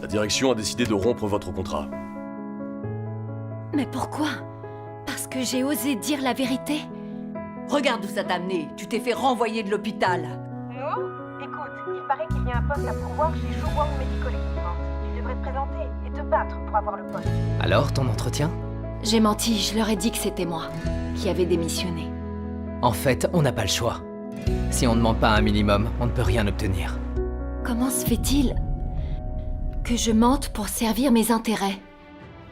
La direction a décidé de rompre votre contrat. Mais pourquoi? Parce que j'ai osé dire la vérité? Regarde où ça t'a amené. Tu t'es fait renvoyer de l'hôpital. Nous? Écoute, il paraît qu'il y a un poste à pourvoir chez Showworld Medical Equipment. Tu devrais te présenter et te battre pour avoir le poste. Alors, ton entretien? J'ai menti, je leur ai dit que c'était moi qui avais démissionné. En fait, on n'a pas le choix. Si on ne demande pas un minimum, on ne peut rien obtenir. Comment se fait-il que je mente pour servir mes intérêts?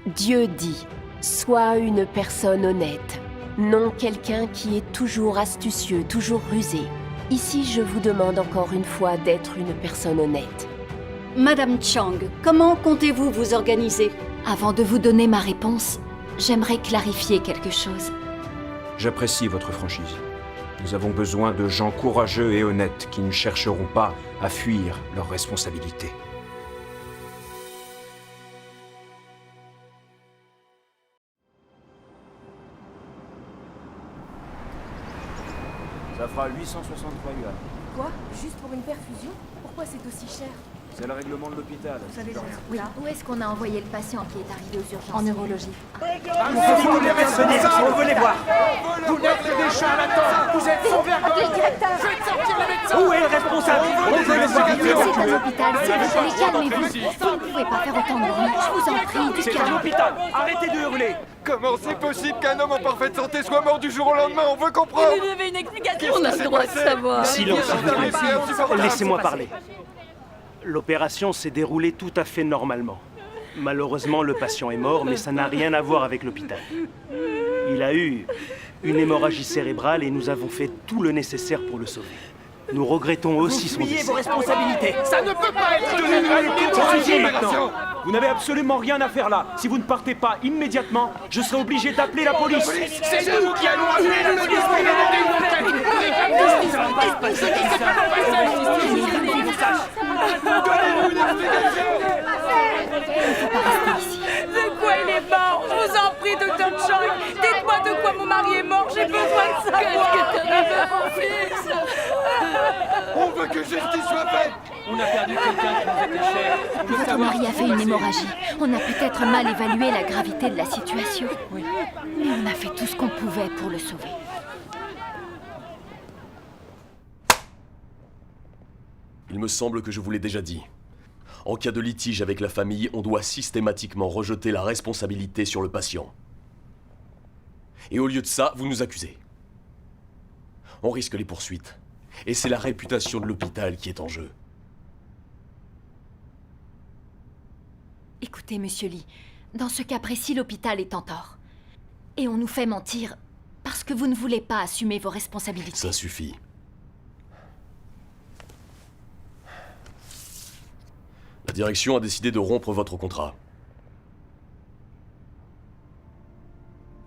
Dieu dit, sois une personne honnête, non quelqu'un qui est toujours astucieux, toujours rusé. Ici, je vous demande encore une fois d'être une personne honnête. Madame Chang, comment comptez-vous vous organiser? Avant de vous donner ma réponse, j'aimerais clarifier quelque chose. J'apprécie votre franchise. Nous avons besoin de gens courageux et honnêtes qui ne chercheront pas à fuir leurs responsabilités. Ça fera 863 yuan. Quoi? Juste pour une perfusion? Pourquoi c'est aussi cher? C'est le règlement de l'hôpital. Vous savez, Oui, où est-ce qu'on a envoyé le patient qui est arrivé aux urgences? En neurologie. Vous les messieurs, on veut les voir. Vous n'êtes que des chats à l'attente. Vous êtes sans vergogne. Faites sortir les médecins. Où est le responsable? On veut les voir. C'est un hôpital, s'il vous plaît, calmez-vous. Vous ne pouvez pas faire autant de bruit, je vous en prie, C'est un hôpital. Arrêtez de hurler. Comment c'est possible qu'un homme en parfaite santé soit mort du jour au lendemain? On veut comprendre. Vous avez une explication, on a le droit de savoir. Silence, laissez-moi parler. L'opération s'est déroulée tout à fait normalement. Malheureusement, le patient est mort, mais ça n'a rien à voir avec l'hôpital. Il a eu une hémorragie cérébrale et nous avons fait tout le nécessaire pour le sauver. Nous regrettons aussi son décès. vos responsabilités. Ça ne peut pas être Arrêtez maintenant. Vous n'avez absolument rien à faire là. Si vous ne partez pas immédiatement, je serai obligé d'appeler la police. C'est nous qui allons appeler la police pour demander une enquête. Donnez-nous une explication. De quoi il est mort? Je vous en prie, Dr. Chang. Dites-moi de quoi mon mari est mort, j'ai besoin de savoir. Qu'est-ce que t'as fait, mon fils? On veut que justice soit faite. On a perdu quelqu'un qui nous était cher. Votre mari a fait une hémorragie. On a peut-être mal évalué la gravité de la situation. Oui. Mais on a fait tout ce qu'on pouvait pour le sauver. Il me semble que je vous l'ai déjà dit. En cas de litige avec la famille, on doit systématiquement rejeter la responsabilité sur le patient. Et au lieu de ça, vous nous accusez. On risque les poursuites. Et c'est la réputation de l'hôpital qui est en jeu. Écoutez, monsieur Lee, dans ce cas précis, l'hôpital est en tort. Et on nous fait mentir parce que vous ne voulez pas assumer vos responsabilités. Ça suffit. La direction a décidé de rompre votre contrat.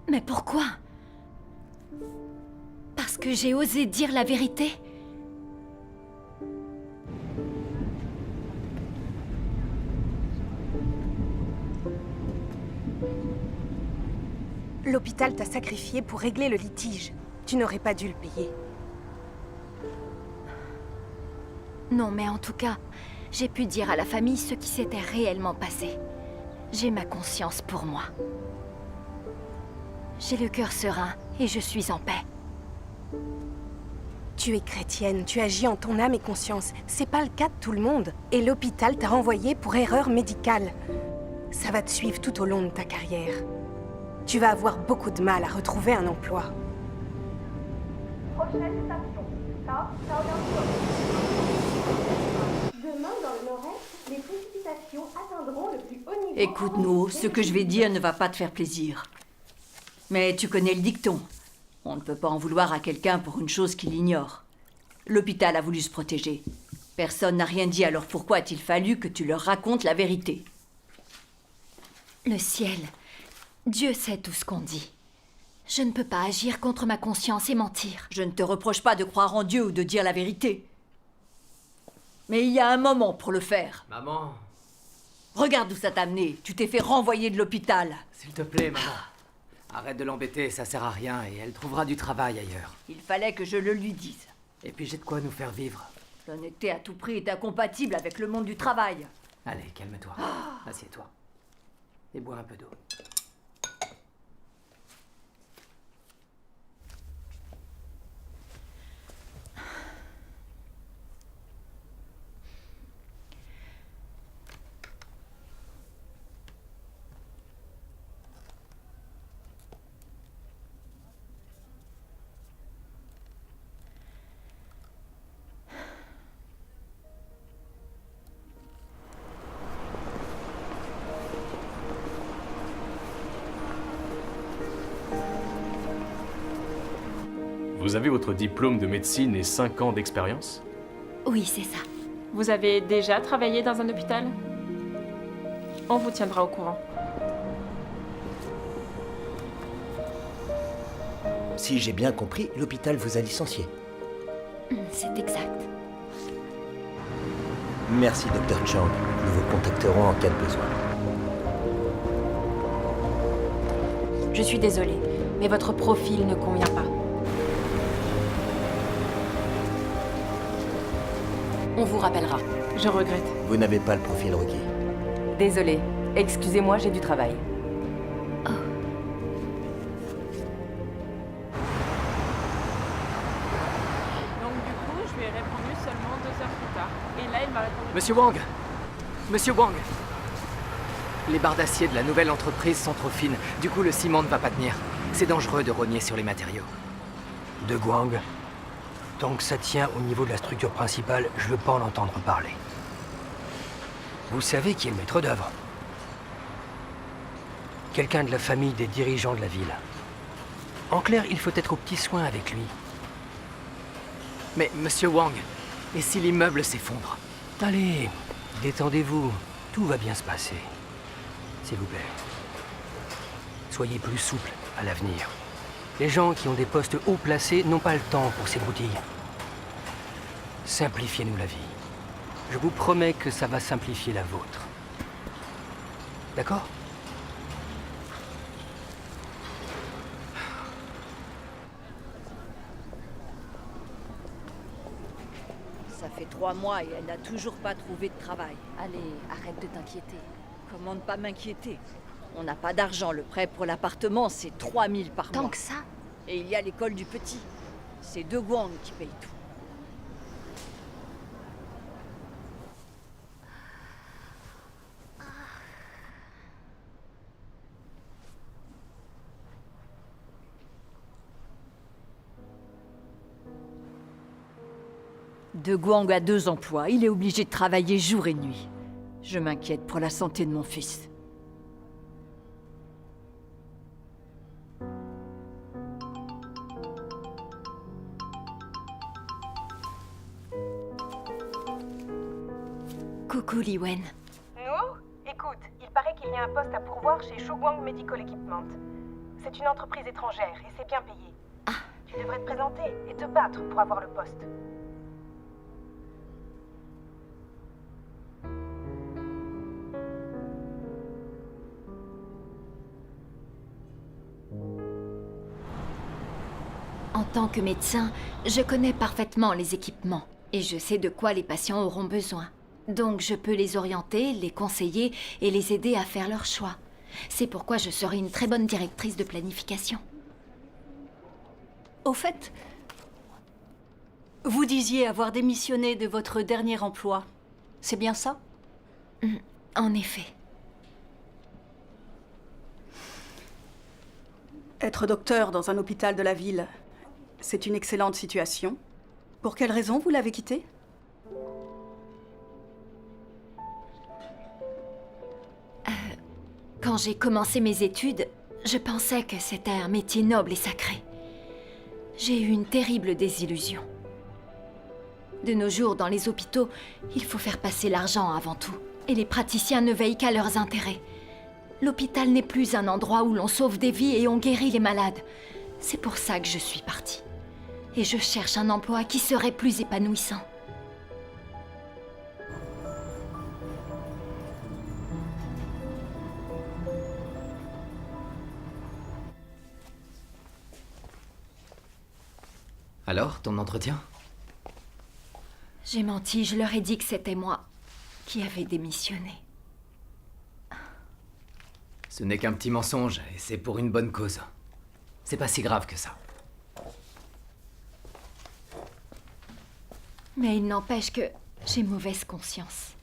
Mais pourquoi? Parce que j'ai osé dire la vérité? L'hôpital t'a sacrifié pour régler le litige. Tu n'aurais pas dû le payer. Non, mais en tout cas, j'ai pu dire à la famille ce qui s'était réellement passé. J'ai ma conscience pour moi. J'ai le cœur serein et je suis en paix. Tu es chrétienne, tu agis en ton âme et conscience. C'est pas le cas de tout le monde. Et l'hôpital t'a renvoyé pour erreur médicale. Ça va te suivre tout au long de ta carrière. Tu vas avoir beaucoup de mal à retrouver un emploi. Prochaine station, South Demain, dans le nord-est, les précipitations atteindront le plus haut niveau... Écoute-nous, ce que je vais dire ne va pas te faire plaisir. Mais tu connais le dicton. On ne peut pas en vouloir à quelqu'un pour une chose qu'il ignore. L'hôpital a voulu se protéger. Personne n'a rien dit, alors pourquoi a-t-il fallu que tu leur racontes la vérité? Le ciel, Dieu sait tout ce qu'on dit. Je ne peux pas agir contre ma conscience et mentir. Je ne te reproche pas de croire en Dieu ou de dire la vérité. Mais il y a un moment pour le faire. Maman, Regarde où ça t'a amené. Tu t'es fait renvoyer de l'hôpital. s'il te plaît, maman. Arrête de l'embêter, ça sert à rien et elle trouvera du travail ailleurs. Il fallait que je le lui dise. Et puis j'ai de quoi nous faire vivre. L'honnêteté à tout prix est incompatible avec le monde du travail. Allez, calme-toi. Assieds-toi. Et bois un peu d'eau. Vous avez votre diplôme de médecine et 5 ans d'expérience? Oui, c'est ça. Vous avez déjà travaillé dans un hôpital? On vous tiendra au courant. Si j'ai bien compris, l'hôpital vous a licencié. C'est exact. Merci, Dr. Chang. Nous vous contacterons en cas de besoin. Je suis désolée, mais votre profil ne convient pas. On vous rappellera. Je regrette. Vous n'avez pas le profil requis. Désolée. Excusez-moi, j'ai du travail. Donc du coup, je lui ai répondu seulement 2 heures plus tard. Et là, il m'a répondu... Monsieur Wang! Monsieur Wang! Les barres d'acier de la nouvelle entreprise sont trop fines. Du coup, le ciment ne va pas tenir. C'est dangereux de rogner sur les matériaux. De Guang. Tant que ça tient au niveau de la structure principale, je veux pas en entendre parler. Vous savez qui est le maître d'œuvre? Quelqu'un de la famille des dirigeants de la ville. En clair, il faut être aux petits soins avec lui. Mais, monsieur Wang, et si l'immeuble s'effondre? Allez, détendez-vous. Tout va bien se passer. S'il vous plaît. Soyez plus souple à l'avenir. Les gens qui ont des postes haut placés n'ont pas le temps pour ces broutilles. Simplifiez-nous la vie. Je vous promets que ça va simplifier la vôtre. D'accord ? Ça fait 3 mois et elle n'a toujours pas trouvé de travail. Allez, arrête de t'inquiéter. Comment ne pas m'inquiéter? On n'a pas d'argent. Le prêt pour l'appartement, c'est 3 000 par mois. Tant que ça? Et il y a l'école du petit. C'est De Guang qui paye tout. De Guang a 2 emplois. Il est obligé de travailler jour et nuit. Je m'inquiète pour la santé de mon fils. Coucou, Li Wen. Nous? Écoute, il paraît qu'il y a un poste à pourvoir chez Shouguang Medical Equipment. C'est une entreprise étrangère et c'est bien payé. Tu devrais te présenter et te battre pour avoir le poste. En tant que médecin, je connais parfaitement les équipements et je sais de quoi les patients auront besoin. Donc je peux les orienter, les conseiller et les aider à faire leur choix. C'est pourquoi je serai une très bonne directrice de planification. Au fait, vous disiez avoir démissionné de votre dernier emploi. C'est bien ça? En effet. Être docteur dans un hôpital de la ville, c'est une excellente situation. Pour quelle raison vous l'avez quitté? Quand j'ai commencé mes études, je pensais que c'était un métier noble et sacré. J'ai eu une terrible désillusion. De nos jours, dans les hôpitaux, il faut faire passer l'argent avant tout. Et les praticiens ne veillent qu'à leurs intérêts. L'hôpital n'est plus un endroit où l'on sauve des vies et on guérit les malades. C'est pour ça que je suis partie. Et je cherche un emploi qui serait plus épanouissant. Alors, ton entretien? J'ai menti, je leur ai dit que c'était moi. qui avait démissionné. Ce n'est qu'un petit mensonge, et c'est pour une bonne cause. C'est pas si grave que ça. Mais il n'empêche que j'ai mauvaise conscience.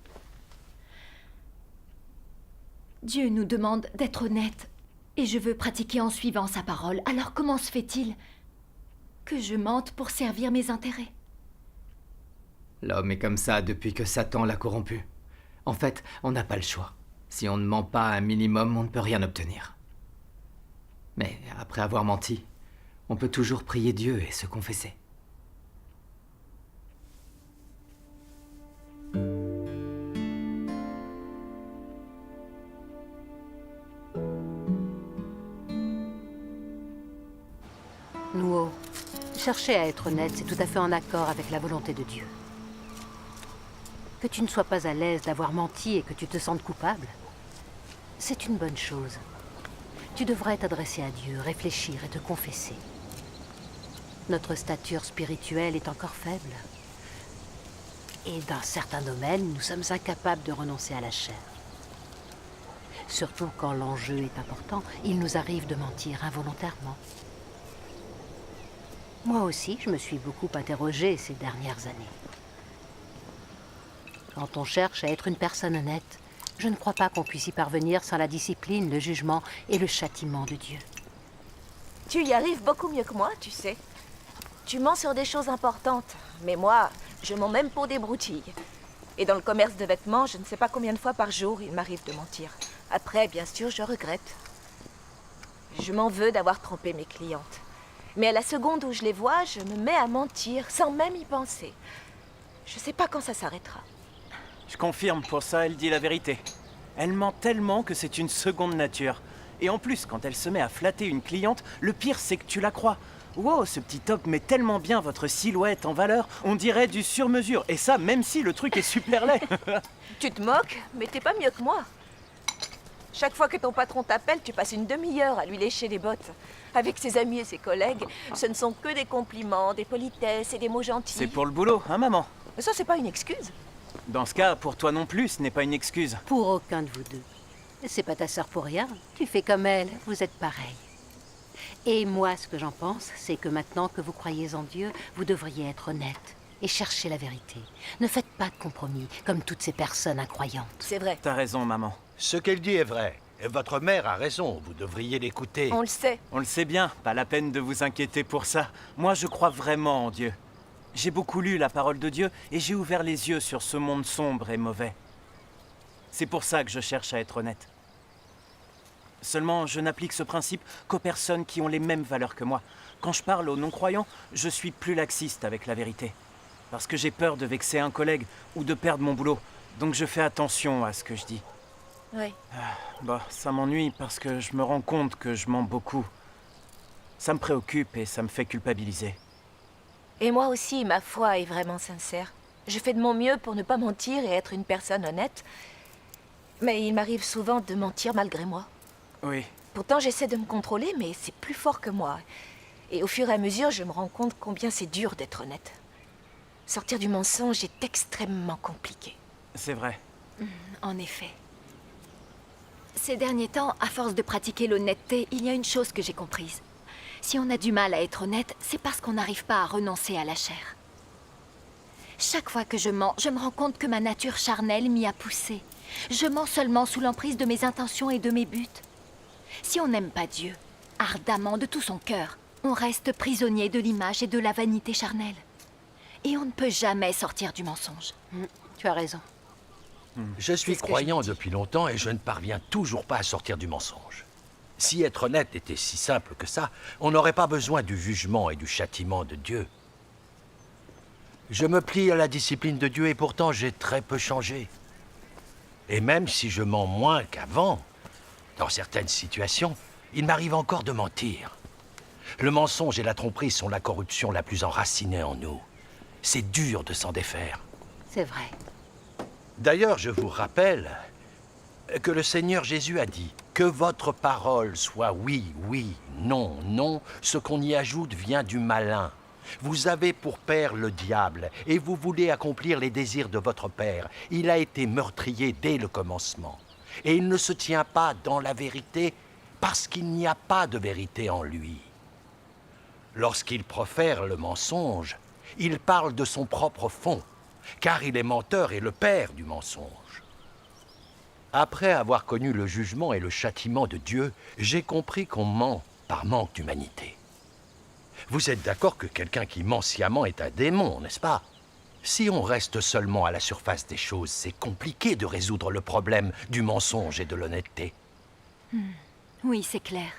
Dieu nous demande d'être honnêtes, et je veux pratiquer en suivant sa parole. Alors comment se fait-il que je mente pour servir mes intérêts? L'homme est comme ça depuis que Satan l'a corrompu. En fait, on n'a pas le choix. Si on ne ment pas un minimum, on ne peut rien obtenir. Mais après avoir menti, on peut toujours prier Dieu et se confesser. Nuo, chercher à être honnête, c'est tout à fait en accord avec la volonté de Dieu. Que tu ne sois pas à l'aise d'avoir menti et que tu te sentes coupable, c'est une bonne chose. Tu devrais t'adresser à Dieu, réfléchir et te confesser. Notre stature spirituelle est encore faible. Et dans certains domaines, nous sommes incapables de renoncer à la chair. Surtout quand l'enjeu est important, il nous arrive de mentir involontairement. Moi aussi, je me suis beaucoup interrogée ces dernières années. Quand on cherche à être une personne honnête, je ne crois pas qu'on puisse y parvenir sans la discipline, le jugement et le châtiment de Dieu. Tu y arrives beaucoup mieux que moi, tu sais. Tu mens sur des choses importantes, mais moi, je mens même pour des broutilles. Et dans le commerce de vêtements, je ne sais pas combien de fois par jour il m'arrive de mentir. Après, bien sûr, je regrette. Je m'en veux d'avoir trompé mes clientes. Mais à la seconde où je les vois, je me mets à mentir, sans même y penser. Je sais pas quand ça s'arrêtera. Je confirme, pour ça, elle dit la vérité. Elle ment tellement que c'est une seconde nature. Et en plus, quand elle se met à flatter une cliente, le pire, c'est que tu la crois. Wow, ce petit top met tellement bien votre silhouette en valeur, on dirait du sur-mesure. Et ça, même si le truc est super laid. Tu te moques, mais t'es pas mieux que moi. Chaque fois que ton patron t'appelle, tu passes une demi-heure à lui lécher les bottes. Avec ses amis et ses collègues, ce ne sont que des compliments, des politesses et des mots gentils. C'est pour le boulot, hein, maman? Ça, c'est pas une excuse. Dans ce cas, pour toi non plus, ce n'est pas une excuse. Pour aucun de vous deux. C'est pas ta sœur pour rien. Tu fais comme elle, vous êtes pareils. Et moi, ce que j'en pense, c'est que maintenant que vous croyez en Dieu, vous devriez être honnête et chercher la vérité. Ne faites pas de compromis, comme toutes ces personnes incroyantes. C'est vrai. T'as raison, maman. Ce qu'elle dit est vrai. Et votre mère a raison, vous devriez l'écouter. On le sait. On le sait bien, pas la peine de vous inquiéter pour ça. Moi, je crois vraiment en Dieu. J'ai beaucoup lu la parole de Dieu et j'ai ouvert les yeux sur ce monde sombre et mauvais. C'est pour ça que je cherche à être honnête. Seulement, je n'applique ce principe qu'aux personnes qui ont les mêmes valeurs que moi. Quand je parle aux non-croyants, je suis plus laxiste avec la vérité. Parce que j'ai peur de vexer un collègue ou de perdre mon boulot. Donc je fais attention à ce que je dis. Oui. Ça m'ennuie parce que je me rends compte que je mens beaucoup. Ça me préoccupe et ça me fait culpabiliser. Et moi aussi, ma foi est vraiment sincère. Je fais de mon mieux pour ne pas mentir et être une personne honnête. Mais il m'arrive souvent de mentir malgré moi. Oui. Pourtant, j'essaie de me contrôler, mais c'est plus fort que moi. Et au fur et à mesure, je me rends compte combien c'est dur d'être honnête. Sortir du mensonge est extrêmement compliqué. C'est vrai. En effet. Ces derniers temps, à force de pratiquer l'honnêteté, il y a une chose que j'ai comprise. Si on a du mal à être honnête, c'est parce qu'on n'arrive pas à renoncer à la chair. Chaque fois que je mens, je me rends compte que ma nature charnelle m'y a poussé. Je mens seulement sous l'emprise de mes intentions et de mes buts. Si on n'aime pas Dieu, ardemment de tout son cœur, on reste prisonnier de l'image et de la vanité charnelle. Et on ne peut jamais sortir du mensonge. Tu as raison. Je suis croyant depuis longtemps et je ne parviens toujours pas à sortir du mensonge. Si être honnête était si simple que ça, on n'aurait pas besoin du jugement et du châtiment de Dieu. Je me plie à la discipline de Dieu et pourtant j'ai très peu changé. Et même si je mens moins qu'avant, dans certaines situations, il m'arrive encore de mentir. Le mensonge et la tromperie sont la corruption la plus enracinée en nous. C'est dur de s'en défaire. C'est vrai. D'ailleurs, je vous rappelle que le Seigneur Jésus a dit « Que votre parole soit oui, oui, non, non, ce qu'on y ajoute vient du malin. Vous avez pour père le diable, et vous voulez accomplir les désirs de votre père. Il a été meurtrier dès le commencement. Et il ne se tient pas dans la vérité parce qu'il n'y a pas de vérité en lui. Lorsqu'il profère le mensonge, il parle de son propre fond, car il est menteur et le père du mensonge. Après avoir connu le jugement et le châtiment de Dieu, j'ai compris qu'on ment par manque d'humanité. Vous êtes d'accord que quelqu'un qui ment sciemment est un démon, n'est-ce pas? Si on reste seulement à la surface des choses, c'est compliqué de résoudre le problème du mensonge et de l'honnêteté. Oui, c'est clair.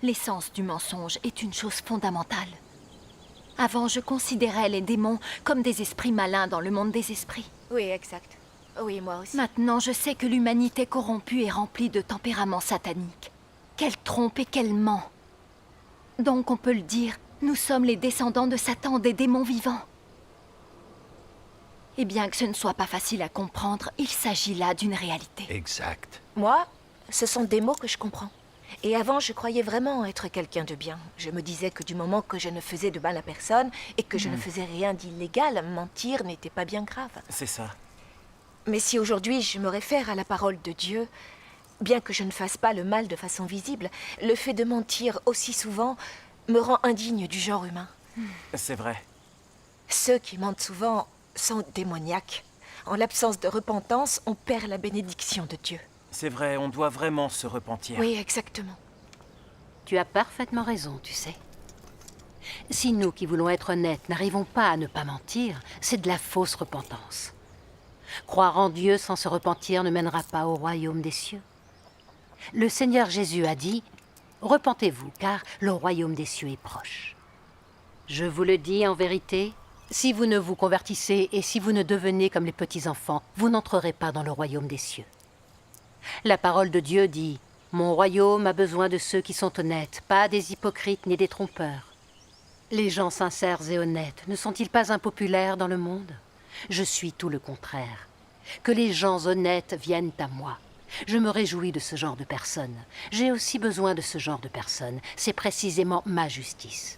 L'essence du mensonge est une chose fondamentale. Avant, je considérais les démons comme des esprits malins dans le monde des esprits. Oui, exact. Oui, moi aussi. Maintenant, je sais que l'humanité corrompue est remplie de tempéraments sataniques. Qu'elle trompe et qu'elle ment. Donc, on peut le dire, nous sommes les descendants de Satan, des démons vivants. Et bien que ce ne soit pas facile à comprendre, il s'agit là d'une réalité. Exact. Moi, ce sont des mots que je comprends. Et avant, je croyais vraiment être quelqu'un de bien. Je me disais que du moment que je ne faisais de mal à personne et que je ne faisais rien d'illégal, mentir n'était pas bien grave. C'est ça. Mais si aujourd'hui je me réfère à la parole de Dieu, bien que je ne fasse pas le mal de façon visible, le fait de mentir aussi souvent me rend indigne du genre humain. C'est vrai. Ceux qui mentent souvent sont démoniaques. En l'absence de repentance, on perd la bénédiction de Dieu. C'est vrai, on doit vraiment se repentir. Oui, exactement. Tu as parfaitement raison, tu sais. Si nous qui voulons être honnêtes n'arrivons pas à ne pas mentir, c'est de la fausse repentance. Croire en Dieu sans se repentir ne mènera pas au royaume des cieux. Le Seigneur Jésus a dit « Repentez-vous, car le royaume des cieux est proche. » Je vous le dis en vérité, si vous ne vous convertissez et si vous ne devenez comme les petits-enfants, vous n'entrerez pas dans le royaume des cieux. La parole de Dieu dit « Mon royaume a besoin de ceux qui sont honnêtes, pas des hypocrites ni des trompeurs. » Les gens sincères et honnêtes ne sont-ils pas impopulaires dans le monde? Je suis tout le contraire. Que les gens honnêtes viennent à moi. Je me réjouis de ce genre de personnes. J'ai aussi besoin de ce genre de personnes. C'est précisément ma justice.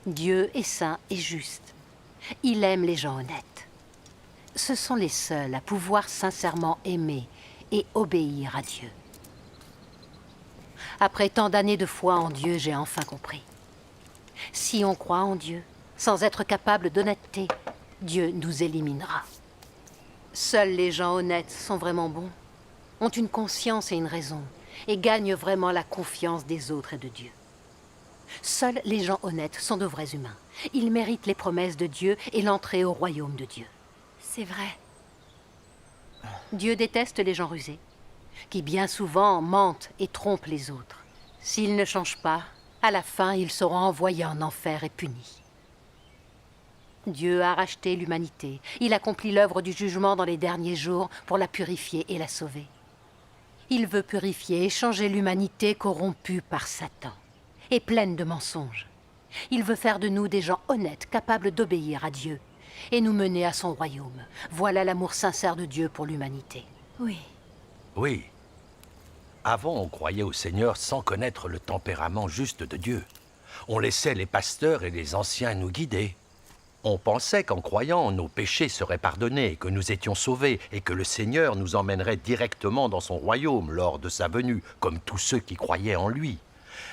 Dieu est saint et juste. Il aime les gens honnêtes. Ce sont les seuls à pouvoir sincèrement aimer et obéir à Dieu. Après tant d'années de foi en Dieu, j'ai enfin compris. Si on croit en Dieu, sans être capable d'honnêteté, Dieu nous éliminera. Seuls les gens honnêtes sont vraiment bons, ont une conscience et une raison, et gagnent vraiment la confiance des autres et de Dieu. Seuls les gens honnêtes sont de vrais humains. Ils méritent les promesses de Dieu et l'entrée au royaume de Dieu. C'est vrai. Dieu déteste les gens rusés, qui bien souvent mentent et trompent les autres. S'ils ne changent pas, à la fin, ils seront envoyés en enfer et punis. Dieu a racheté l'humanité. Il accomplit l'œuvre du jugement dans les derniers jours pour la purifier et la sauver. Il veut purifier et changer l'humanité corrompue par Satan et pleine de mensonges. Il veut faire de nous des gens honnêtes, capables d'obéir à Dieu et nous mener à son royaume. Voilà l'amour sincère de Dieu pour l'humanité. Oui. Oui. Avant, on croyait au Seigneur sans connaître le tempérament juste de Dieu. On laissait les pasteurs et les anciens nous guider. On pensait qu'en croyant, nos péchés seraient pardonnés, que nous étions sauvés et que le Seigneur nous emmènerait directement dans son royaume lors de sa venue, comme tous ceux qui croyaient en lui.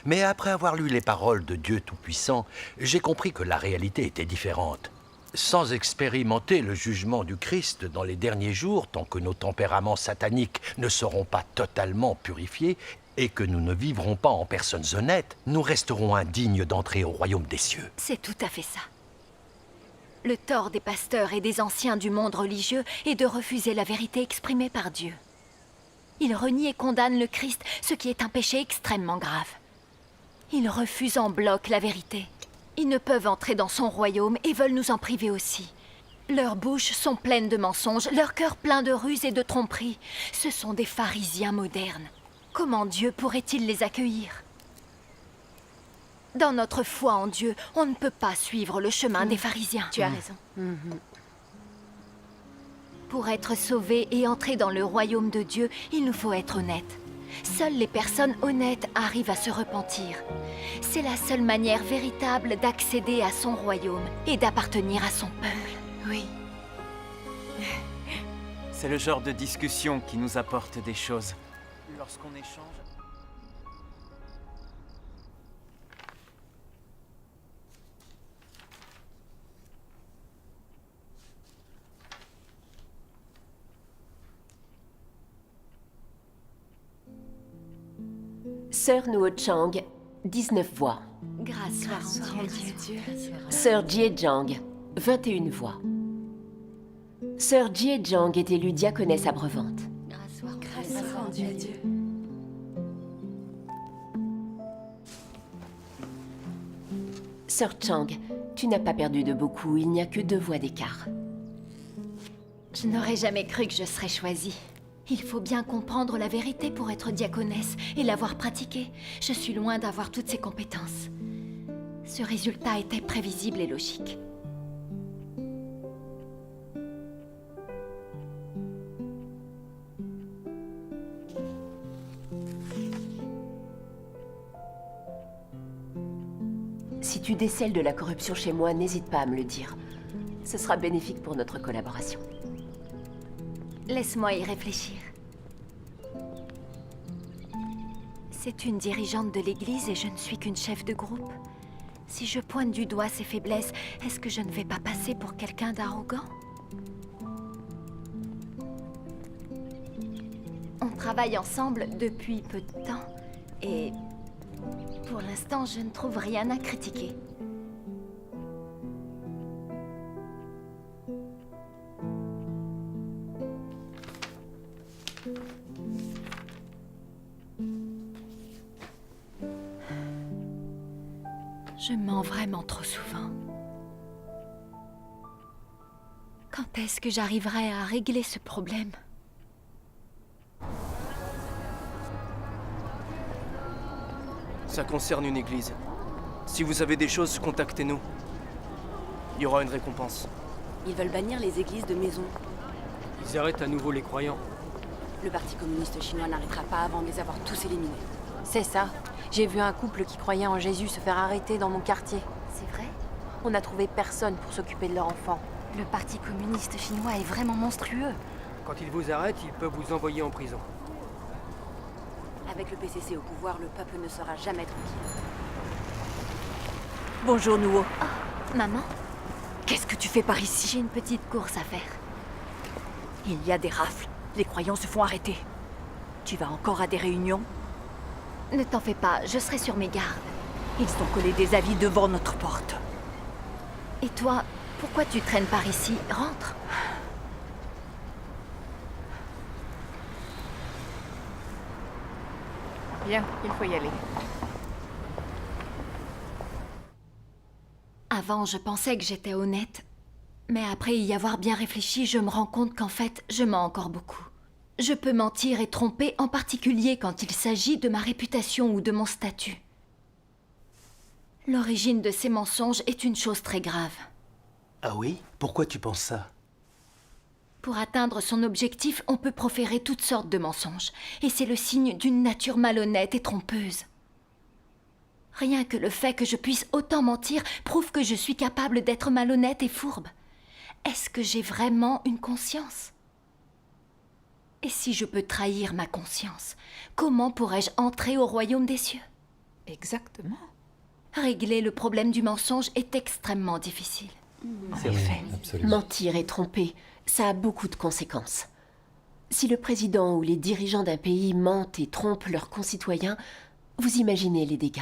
Mais après avoir lu les paroles de Dieu Tout-Puissant, j'ai compris que la réalité était différente. Sans expérimenter le jugement du Christ dans les derniers jours, tant que nos tempéraments sataniques ne seront pas totalement purifiés et que nous ne vivrons pas en personnes honnêtes, nous resterons indignes d'entrer au royaume des cieux. C'est tout à fait ça. Le tort des pasteurs et des anciens du monde religieux est de refuser la vérité exprimée par Dieu. Ils renient et condamnent le Christ, ce qui est un péché extrêmement grave. Ils refusent en bloc la vérité. Ils ne peuvent entrer dans son royaume et veulent nous en priver aussi. Leurs bouches sont pleines de mensonges, leur cœur plein de ruses et de tromperies. Ce sont des pharisiens modernes. Comment Dieu pourrait-il les accueillir? Dans notre foi en Dieu, on ne peut pas suivre le chemin des pharisiens. Tu as raison. Pour être sauvés et entrer dans le royaume de Dieu, il nous faut être honnêtes. Seules les personnes honnêtes arrivent à se repentir. C'est la seule manière véritable d'accéder à son royaume et d'appartenir à son peuple. Oui. C'est le genre de discussion qui nous apporte des choses. Lorsqu'on échange... Sœur Nuo Chang, 19 voix. Grâce soit en Dieu. Sœur Jie Zhang, 21 voix. Sœur Jie Zhang est élue diaconesse abreuvante. Grâce soit en Dieu. Sœur Chang, tu n'as pas perdu de beaucoup, il n'y a que 2 voix d'écart. Je n'aurais jamais cru que je serais choisie. Il faut bien comprendre la vérité pour être diaconesse et l'avoir pratiquée. Je suis loin d'avoir toutes ces compétences. Ce résultat était prévisible et logique. Si tu décèles de la corruption chez moi, n'hésite pas à me le dire. Ce sera bénéfique pour notre collaboration. Laisse-moi y réfléchir. C'est une dirigeante de l'Église et je ne suis qu'une chef de groupe. Si je pointe du doigt ses faiblesses, est-ce que je ne vais pas passer pour quelqu'un d'arrogant? On travaille ensemble depuis peu de temps et pour l'instant, je ne trouve rien à critiquer. Je mens vraiment trop souvent. Quand est-ce que j'arriverai à régler ce problème? Ça concerne une église. Si vous avez des choses, contactez-nous. Il y aura une récompense. Ils veulent bannir les églises de maison. Ils arrêtent à nouveau les croyants. Le Parti communiste chinois n'arrêtera pas avant de les avoir tous éliminés. C'est ça. J'ai vu un couple qui croyait en Jésus se faire arrêter dans mon quartier. C'est vrai? On n'a trouvé personne pour s'occuper de leur enfant. Le Parti communiste chinois est vraiment monstrueux. Quand ils vous arrêtent, ils peuvent vous envoyer en prison. Avec le PCC au pouvoir, le peuple ne sera jamais tranquille. Bonjour, Nuo. Oh, maman? Qu'est-ce que tu fais par ici? J'ai une petite course à faire. Il y a des rafles. Les croyants se font arrêter. Tu vas encore à des réunions? Ne t'en fais pas, je serai sur mes gardes. Ils ont collé des avis devant notre porte. Et toi, pourquoi tu traînes par ici? Rentre. Bien, il faut y aller. Avant, je pensais que j'étais honnête. Mais après y avoir bien réfléchi, je me rends compte qu'en fait, je mens encore beaucoup. Je peux mentir et tromper, en particulier quand il s'agit de ma réputation ou de mon statut. L'origine de ces mensonges est une chose très grave. Ah oui? Pourquoi tu penses ça? Pour atteindre son objectif, on peut proférer toutes sortes de mensonges. Et c'est le signe d'une nature malhonnête et trompeuse. Rien que le fait que je puisse autant mentir prouve que je suis capable d'être malhonnête et fourbe. Est-ce que j'ai vraiment une conscience? Et si je peux trahir ma conscience, comment pourrais-je entrer au royaume des cieux? Exactement. Régler le problème du mensonge est extrêmement difficile. C'est vrai. Mentir et tromper, ça a beaucoup de conséquences. Si le président ou les dirigeants d'un pays mentent et trompent leurs concitoyens, vous imaginez les dégâts.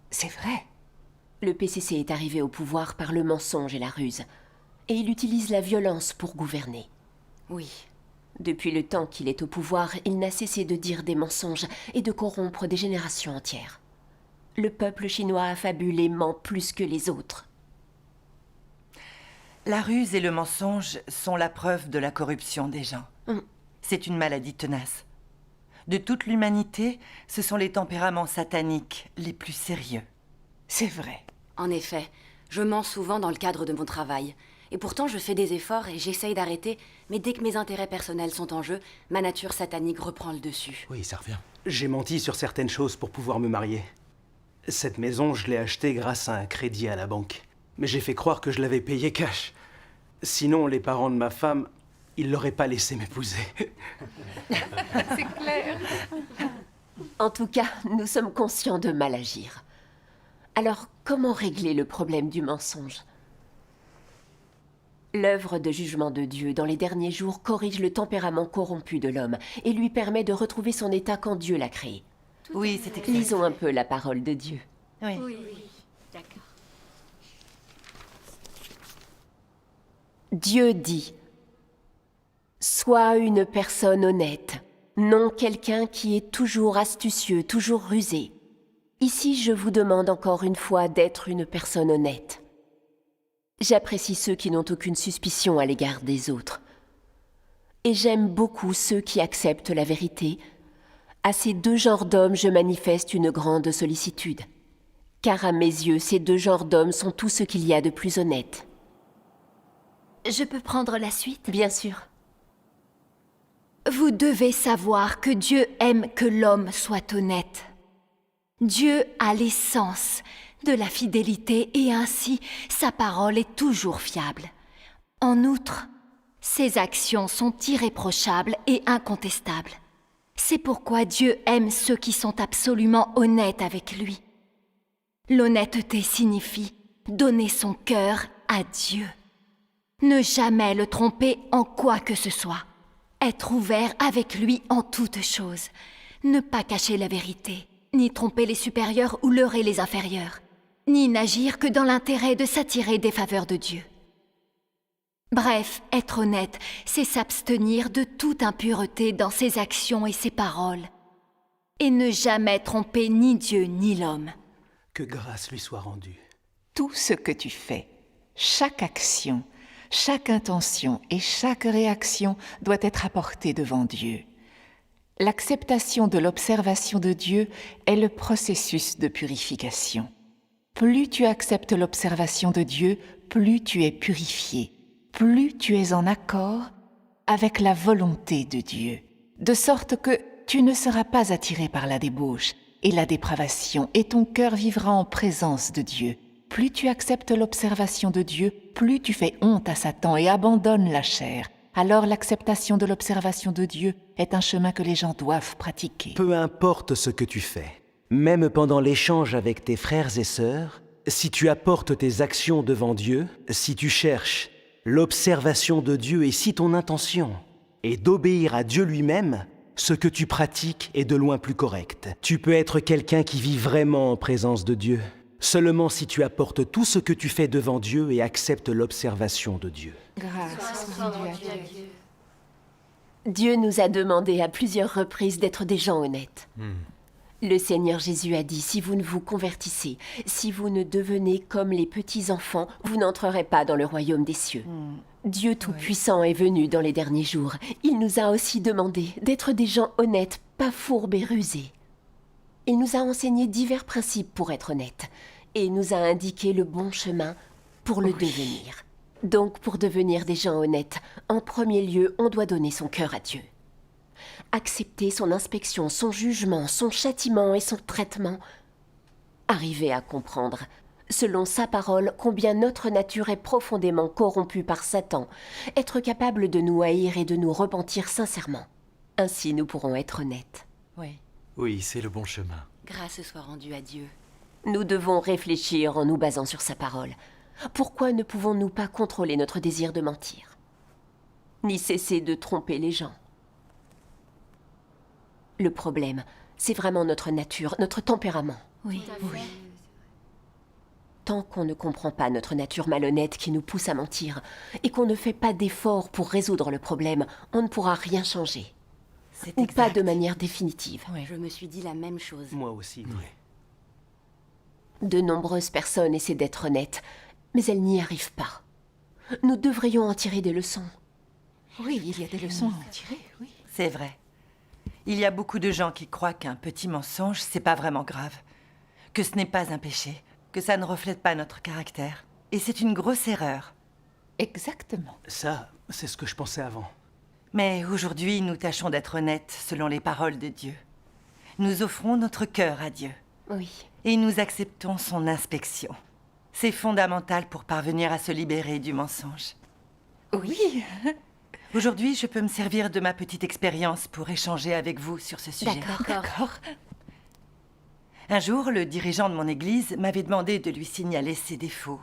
C'est vrai. Le PCC est arrivé au pouvoir par le mensonge et la ruse. Et il utilise la violence pour gouverner. Oui. Depuis le temps qu'il est au pouvoir, il n'a cessé de dire des mensonges et de corrompre des générations entières. Le peuple chinois affabule et ment plus que les autres. La ruse et le mensonge sont la preuve de la corruption des gens. C'est une maladie tenace. De toute l'humanité, ce sont les tempéraments sataniques les plus sérieux. C'est vrai. En effet, je mens souvent dans le cadre de mon travail. Et pourtant, je fais des efforts et j'essaye d'arrêter, mais dès que mes intérêts personnels sont en jeu, ma nature satanique reprend le dessus. Oui, ça revient. J'ai menti sur certaines choses pour pouvoir me marier. Cette maison, je l'ai achetée grâce à un crédit à la banque. Mais j'ai fait croire que je l'avais payé cash. Sinon, les parents de ma femme, ils l'auraient pas laissé m'épouser. C'est clair. En tout cas, nous sommes conscients de mal agir. Alors, comment régler le problème du mensonge? L'œuvre de jugement de Dieu dans les derniers jours corrige le tempérament corrompu de l'homme et lui permet de retrouver son état quand Dieu l'a créé. Oui, c'est exact. Lisons un peu la parole de Dieu. Oui. D'accord. Dieu dit: sois une personne honnête, non quelqu'un qui est toujours astucieux, toujours rusé. Ici, je vous demande encore une fois d'être une personne honnête. J'apprécie ceux qui n'ont aucune suspicion à l'égard des autres. Et j'aime beaucoup ceux qui acceptent la vérité. À ces deux genres d'hommes, je manifeste une grande sollicitude. Car à mes yeux, ces deux genres d'hommes sont tout ce qu'il y a de plus honnête. Je peux prendre la suite? Bien sûr. Vous devez savoir que Dieu aime que l'homme soit honnête. Dieu a l'essence de la fidélité et ainsi sa parole est toujours fiable. En outre, ses actions sont irréprochables et incontestables. C'est pourquoi Dieu aime ceux qui sont absolument honnêtes avec lui. L'honnêteté signifie donner son cœur à Dieu. Ne jamais le tromper en quoi que ce soit. Être ouvert avec lui en toutes choses. Ne pas cacher la vérité, ni tromper les supérieurs ou leurrer les inférieurs, ni n'agir que dans l'intérêt de s'attirer des faveurs de Dieu. Bref, être honnête, c'est s'abstenir de toute impureté dans ses actions et ses paroles, et ne jamais tromper ni Dieu ni l'homme. Que grâce lui soit rendue. Tout ce que tu fais, chaque action, chaque intention et chaque réaction doit être apportée devant Dieu. L'acceptation de l'observation de Dieu est le processus de purification. Plus tu acceptes l'observation de Dieu, plus tu es purifié, plus tu es en accord avec la volonté de Dieu, de sorte que tu ne seras pas attiré par la débauche et la dépravation, et ton cœur vivra en présence de Dieu. Plus tu acceptes l'observation de Dieu, plus tu fais honte à Satan et abandonnes la chair. Alors l'acceptation de l'observation de Dieu est un chemin que les gens doivent pratiquer. Peu importe ce que tu fais, même pendant l'échange avec tes frères et sœurs, si tu apportes tes actions devant Dieu, si tu cherches l'observation de Dieu et si ton intention est d'obéir à Dieu lui-même, ce que tu pratiques est de loin plus correct. Tu peux être quelqu'un qui vit vraiment en présence de Dieu, seulement si tu apportes tout ce que tu fais devant Dieu et acceptes l'observation de Dieu. Grâce soit rendue à Dieu. Dieu nous a demandé à plusieurs reprises d'être des gens honnêtes. Le Seigneur Jésus a dit, si vous ne vous convertissez, si vous ne devenez comme les petits-enfants, vous n'entrerez pas dans le royaume des cieux. Dieu Tout-Puissant est venu dans les derniers jours. Il nous a aussi demandé d'être des gens honnêtes, pas fourbes et rusés. Il nous a enseigné divers principes pour être honnêtes et nous a indiqué le bon chemin pour le devenir. Donc, pour devenir des gens honnêtes, en premier lieu, on doit donner son cœur à Dieu. Accepter son inspection, son jugement, son châtiment et son traitement. Arriver à comprendre, selon sa parole, combien notre nature est profondément corrompue par Satan. Être capable de nous haïr et de nous repentir sincèrement. Ainsi, nous pourrons être honnêtes. Oui. Oui, c'est le bon chemin. Grâce soit rendue à Dieu. Nous devons réfléchir en nous basant sur sa parole. Pourquoi ne pouvons-nous pas contrôler notre désir de mentir, ni cesser de tromper les gens? Le problème, c'est vraiment notre nature, notre tempérament. Oui. Tant qu'on ne comprend pas notre nature malhonnête qui nous pousse à mentir, et qu'on ne fait pas d'efforts pour résoudre le problème, on ne pourra rien changer. Ou pas de manière définitive. Je me suis dit la même chose. Moi aussi. De nombreuses personnes essaient d'être honnêtes, mais elles n'y arrivent pas. Nous devrions en tirer des leçons. Oui, il y a des leçons à en tirer, oui. C'est vrai. Il y a beaucoup de gens qui croient qu'un petit mensonge, c'est pas vraiment grave, que ce n'est pas un péché, que ça ne reflète pas notre caractère. Et c'est une grosse erreur. Exactement. Ça, c'est ce que je pensais avant. Mais aujourd'hui, nous tâchons d'être honnêtes selon les paroles de Dieu. Nous offrons notre cœur à Dieu. Oui. Et nous acceptons son inspection. C'est fondamental pour parvenir à se libérer du mensonge. Oui. Aujourd'hui, je peux me servir de ma petite expérience pour échanger avec vous sur ce sujet. D'accord. Un jour, le dirigeant de mon église m'avait demandé de lui signaler ses défauts.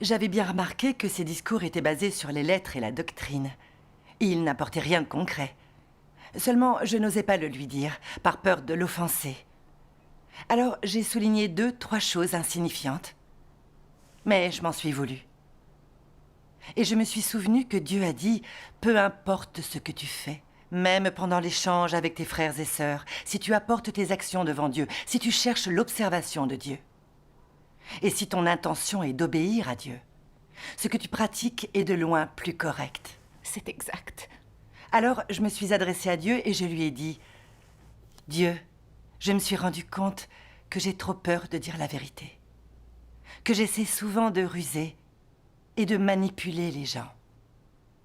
J'avais bien remarqué que ses discours étaient basés sur les lettres et la doctrine. Il n'apportait rien de concret. Seulement, je n'osais pas le lui dire, par peur de l'offenser. Alors, j'ai souligné 2-3 choses insignifiantes. Mais je m'en suis voulu. Et je me suis souvenu que Dieu a dit « Peu importe ce que tu fais, même pendant l'échange avec tes frères et sœurs, si tu apportes tes actions devant Dieu, si tu cherches l'observation de Dieu, et si ton intention est d'obéir à Dieu, ce que tu pratiques est de loin plus correct. » C'est exact. Alors, je me suis adressée à Dieu et je lui ai dit « Dieu, je me suis rendu compte que j'ai trop peur de dire la vérité, que j'essaie souvent de ruser et de manipuler les gens.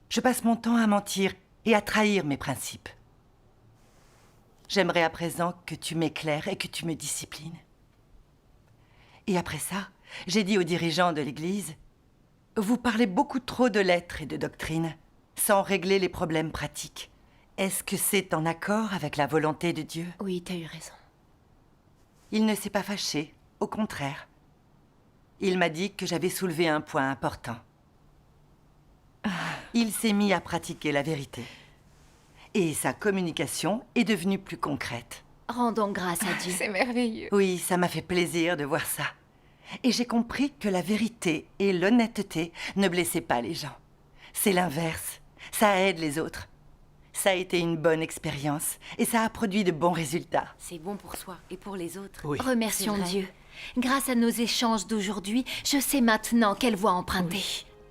Je passe mon temps à mentir et à trahir mes principes. J'aimerais à présent que tu m'éclaires et que tu me disciplines. » Et après ça, j'ai dit aux dirigeants de l'Église « Vous parlez beaucoup trop de lettres et de doctrines, sans régler les problèmes pratiques. Est-ce que c'est en accord avec la volonté de Dieu ?» Oui, t'as eu raison. Il ne s'est pas fâché, au contraire. Il m'a dit que j'avais soulevé un point important. Il s'est mis à pratiquer la vérité. Et sa communication est devenue plus concrète. Rendons grâce à Dieu. C'est merveilleux. Oui, ça m'a fait plaisir de voir ça. Et j'ai compris que la vérité et l'honnêteté ne blessaient pas les gens. C'est l'inverse. Ça aide les autres. Ça a été une bonne expérience et ça a produit de bons résultats. C'est bon pour soi et pour les autres. Oui. Remercions C'est vrai. Dieu. Grâce à nos échanges d'aujourd'hui, je sais maintenant quelle voie emprunter.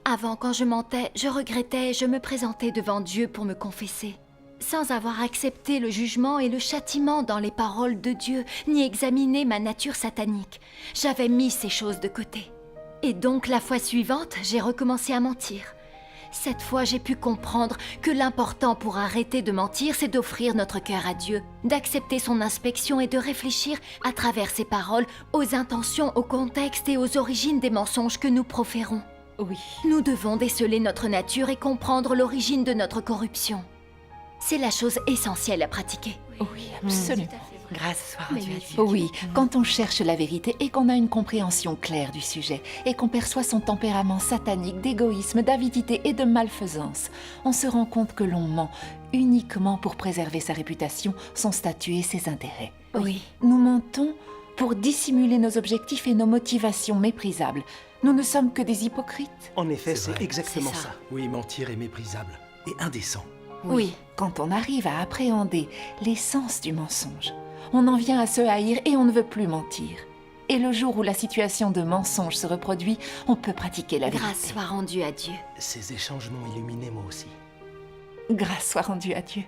Avant, quand je mentais, je regrettais et je me présentais devant Dieu pour me confesser. Sans avoir accepté le jugement et le châtiment dans les paroles de Dieu, ni examiné ma nature satanique, j'avais mis ces choses de côté. Et donc, la fois suivante, j'ai recommencé à mentir. Cette fois, j'ai pu comprendre que l'important pour arrêter de mentir, c'est d'offrir notre cœur à Dieu, d'accepter son inspection et de réfléchir à travers ses paroles aux intentions, au contexte et aux origines des mensonges que nous proférons. Oui. Nous devons déceler notre nature et comprendre l'origine de notre corruption. C'est la chose essentielle à pratiquer. Oui, absolument. Grâce soit rendue à Dieu. Oui, quand on cherche la vérité et qu'on a une compréhension claire du sujet et qu'on perçoit son tempérament satanique d'égoïsme, d'avidité et de malfaisance, on se rend compte que l'on ment uniquement pour préserver sa réputation, son statut et ses intérêts. Oui. Nous mentons pour dissimuler nos objectifs et nos motivations méprisables. Nous ne sommes que des hypocrites. En effet, c'est vrai. exactement C'est ça. ça. Oui, mentir est méprisable et indécent. Oui, quand on arrive à appréhender l'essence du mensonge, on en vient à se haïr et on ne veut plus mentir. Et le jour où la situation de mensonge se reproduit, on peut pratiquer la vérité. Grâce soit rendue à Dieu. Ces échanges m'ont illuminé moi aussi. Grâce soit rendue à Dieu.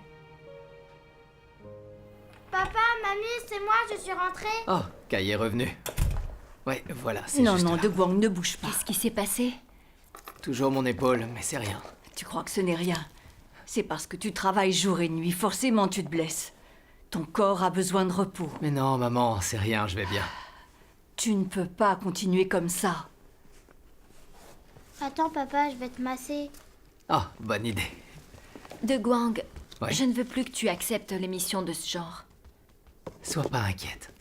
Papa, mamie, c'est moi, je suis rentrée. Oh, Kai est revenu. Ouais, voilà, c'est Non, juste non, là. De Guang, ne bouge pas. Qu'est-ce qui s'est passé? Toujours mon épaule, mais c'est rien. Tu crois que ce n'est rien? C'est parce que tu travailles jour et nuit, forcément tu te blesses. Ton corps a besoin de repos. Mais non, maman, c'est rien, je vais bien. Tu ne peux pas continuer comme ça. Attends, papa, je vais te masser. Oh, bonne idée. De Guang, Ouais. je ne veux plus que tu acceptes l'émission de ce genre. Sois pas inquiète.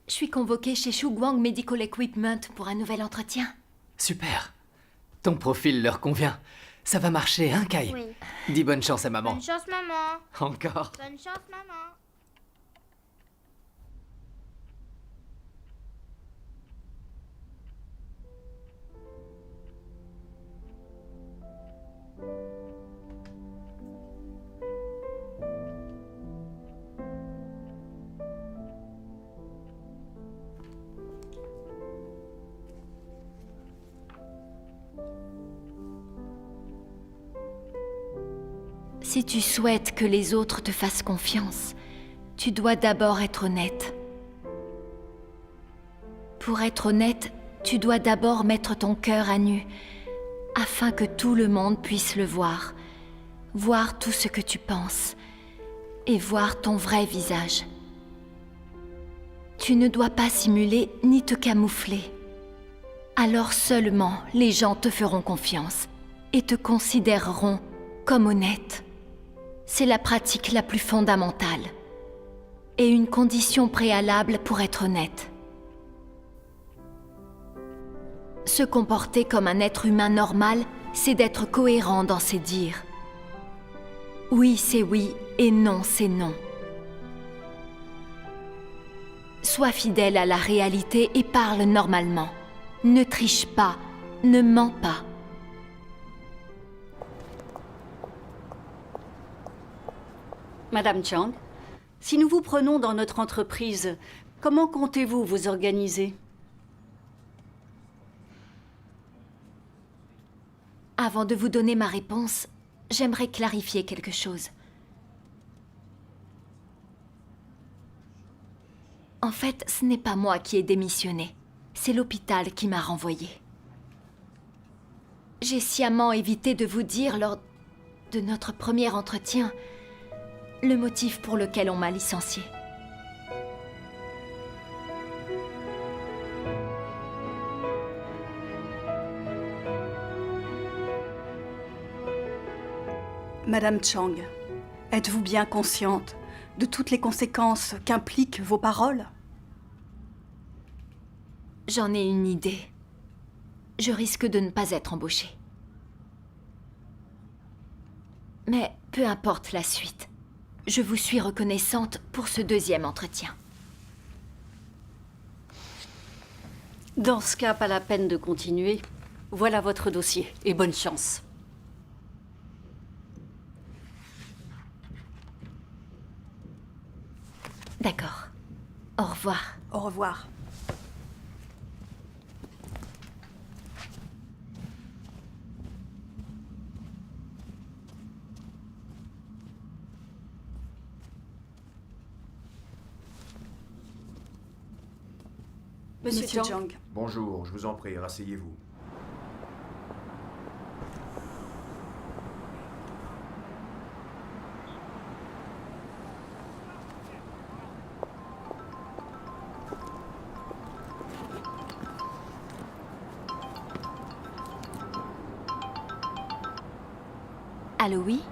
Je suis convoquée chez Shu Guang Medical Equipment pour un nouvel entretien. Super. Ton profil leur convient. Ça va marcher, hein, Kai? Oui. Dis bonne chance à maman. Bonne chance, maman. Encore. Bonne chance, maman. Si tu souhaites que les autres te fassent confiance, tu dois d'abord être honnête. Pour être honnête, tu dois d'abord mettre ton cœur à nu, afin que tout le monde puisse le voir, voir tout ce que tu penses, et voir ton vrai visage. Tu ne dois pas simuler ni te camoufler. Alors seulement les gens te feront confiance et te considéreront comme honnête. C'est la pratique la plus fondamentale et une condition préalable pour être honnête. Se comporter comme un être humain normal, c'est d'être cohérent dans ses dires. Oui, c'est oui, et non, c'est non. Sois fidèle à la réalité et parle normalement. Ne triche pas, ne mens pas. Madame Chang, si nous vous prenons dans notre entreprise, comment comptez-vous vous organiser? Avant de vous donner ma réponse, j'aimerais clarifier quelque chose. En fait, ce n'est pas moi qui ai démissionné. C'est l'hôpital qui m'a renvoyé. J'ai sciemment évité de vous dire lors de notre premier entretien le motif pour lequel on m'a licencié. Madame Chang, êtes-vous bien consciente de toutes les conséquences qu'impliquent vos paroles? J'en ai une idée. Je risque de ne pas être embauchée. Mais peu importe la suite, je vous suis reconnaissante pour ce deuxième entretien. Dans ce cas, pas la peine de continuer. Voilà votre dossier, et bonne chance. D'accord. Au revoir. Au revoir. Monsieur Chang. Bonjour, je vous en prie, rasseyez-vous. Allô, oui?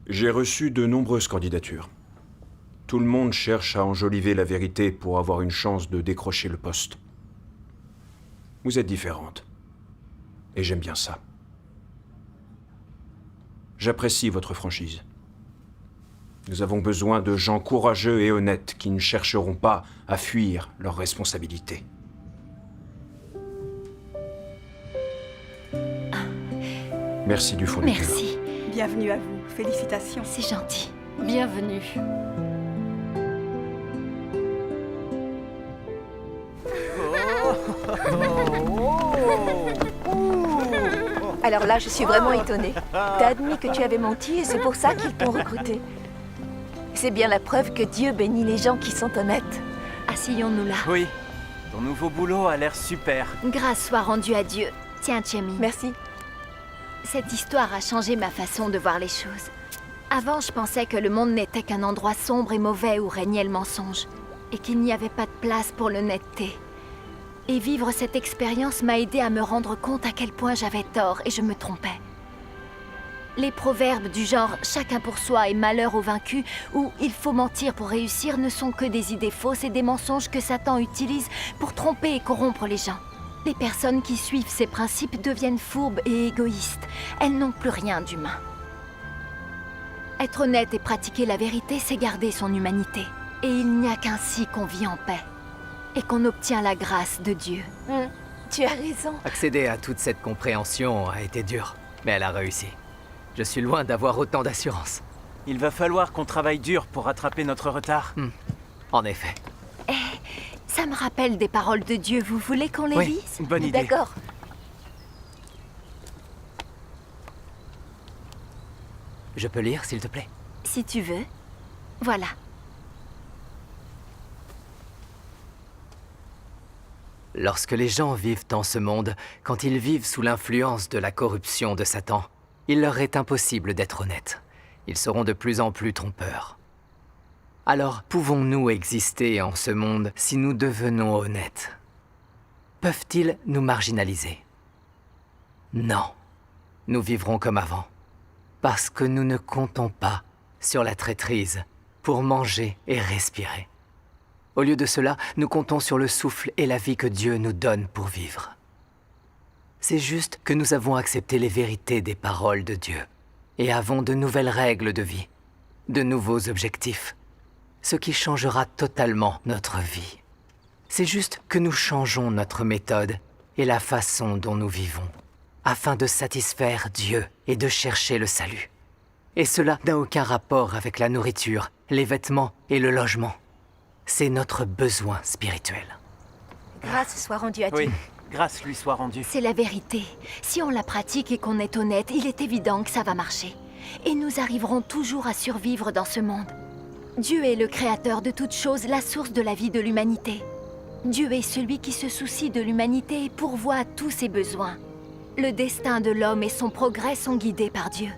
J'ai reçu de nombreuses candidatures. Tout le monde cherche à enjoliver la vérité pour avoir une chance de décrocher le poste. Vous êtes différente. Et j'aime bien ça. J'apprécie votre franchise. Nous avons besoin de gens courageux et honnêtes qui ne chercheront pas à fuir leurs responsabilités. Merci du fond du cœur. Merci. Bienvenue à vous. Félicitations. C'est gentil. Bienvenue. Alors là, je suis vraiment étonnée. T'as admis que tu avais menti et c'est pour ça qu'ils t'ont recruté. C'est bien la preuve que Dieu bénit les gens qui sont honnêtes. Asseyons-nous là. Oui, ton nouveau boulot a l'air super. Grâce soit rendue à Dieu. Tiens, Chemi. Merci. Cette histoire a changé ma façon de voir les choses. Avant, je pensais que le monde n'était qu'un endroit sombre et mauvais où régnait le mensonge, et qu'il n'y avait pas de place pour l'honnêteté. Et vivre cette expérience m'a aidé à me rendre compte à quel point j'avais tort et je me trompais. Les proverbes du genre « chacun pour soi et malheur au vaincu » ou « il faut mentir pour réussir » ne sont que des idées fausses et des mensonges que Satan utilise pour tromper et corrompre les gens. Les personnes qui suivent ces principes deviennent fourbes et égoïstes. Elles n'ont plus rien d'humain. Être honnête et pratiquer la vérité, c'est garder son humanité. Et il n'y a qu'ainsi qu'on vit en paix. Et qu'on obtient la grâce de Dieu. Tu as raison. Accéder à toute cette compréhension a été dur, mais elle a réussi. Je suis loin d'avoir autant d'assurance. Il va falloir qu'on travaille dur pour rattraper notre retard. En effet. Ça Ça me rappelle des paroles de Dieu. Vous voulez qu'on les Oui, lise? bonne idée. D'accord. Je peux lire, s'il te plaît? Si tu veux. Voilà. Lorsque les gens vivent en ce monde, quand ils vivent sous l'influence de la corruption de Satan, il leur est impossible d'être honnêtes. Ils seront de plus en plus trompeurs. Alors, pouvons-nous exister en ce monde si nous devenons honnêtes? Peuvent-ils nous marginaliser? Non. Nous vivrons comme avant. Parce que nous ne comptons pas sur la traîtrise pour manger et respirer. Au lieu de cela, nous comptons sur le souffle et la vie que Dieu nous donne pour vivre. C'est juste que nous avons accepté les vérités des paroles de Dieu et avons de nouvelles règles de vie, de nouveaux objectifs, ce qui changera totalement notre vie. C'est juste que nous changeons notre méthode et la façon dont nous vivons, afin de satisfaire Dieu et de chercher le salut. Et cela n'a aucun rapport avec la nourriture, les vêtements et le logement. C'est notre besoin spirituel. Grâce soit rendue à Dieu. Oui, grâce lui soit rendue. C'est la vérité. Si on la pratique et qu'on est honnête, il est évident que ça va marcher. Et nous arriverons toujours à survivre dans ce monde. Dieu est le créateur de toutes choses, la source de la vie de l'humanité. Dieu est celui qui se soucie de l'humanité et pourvoit à tous ses besoins. Le destin de l'homme et son progrès sont guidés par Dieu.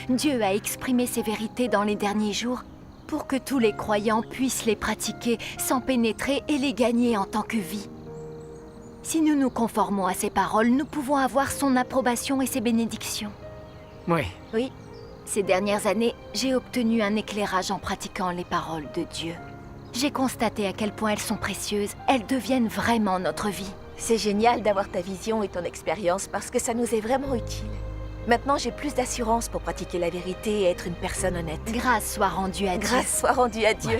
Dieu a exprimé ces vérités dans les derniers jours pour que tous les croyants puissent les pratiquer, s'en pénétrer et les gagner en tant que vie. Si nous nous conformons à ces paroles, nous pouvons avoir son approbation et ses bénédictions. Oui. Oui, ces dernières années, j'ai obtenu un éclairage en pratiquant les paroles de Dieu. J'ai constaté à quel point elles sont précieuses. Elles deviennent vraiment notre vie. C'est génial d'avoir ta vision et ton expérience parce que ça nous est vraiment utile. Maintenant, j'ai plus d'assurance pour pratiquer la vérité et être une personne honnête. Grâce soit rendue à Dieu. Grâce soit rendue à Dieu.